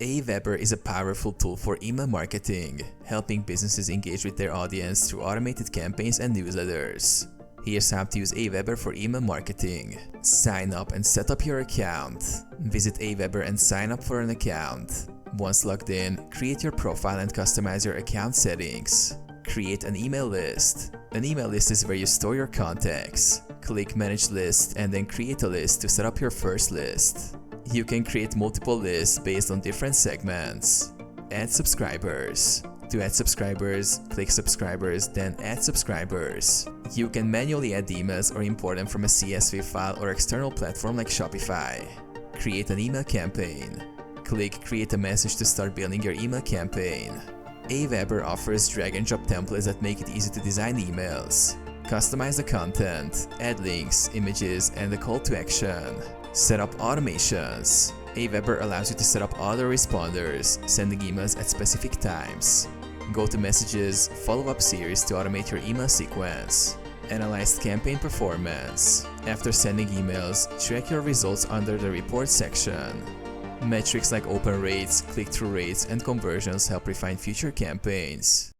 AWeber is a powerful tool for email marketing, helping businesses engage with their audience through automated campaigns and newsletters. Here's how to use AWeber for email marketing. Sign up and set up your account. Visit AWeber and sign up for an account. Once logged in, create your profile and customize your account settings. Create an email list. An email list is where you store your contacts. Click Manage List and then create a list to set up your first list. You can create multiple lists based on different segments. Add subscribers. To add subscribers, click Subscribers, then Add Subscribers. You can manually add emails or import them from a CSV file or external platform like Shopify. Create an email campaign. Click Create a message to start building your email campaign. AWeber offers drag-and-drop templates that make it easy to design emails. Customize the content, add links, images, and a call to action. Set up automations. AWeber allows you to set up autoresponders, sending emails at specific times. Go to Messages, follow-up series to automate your email sequence. Analyze campaign performance. After sending emails, track your results under the Report section. Metrics like open rates, click-through rates, and conversions help refine future campaigns.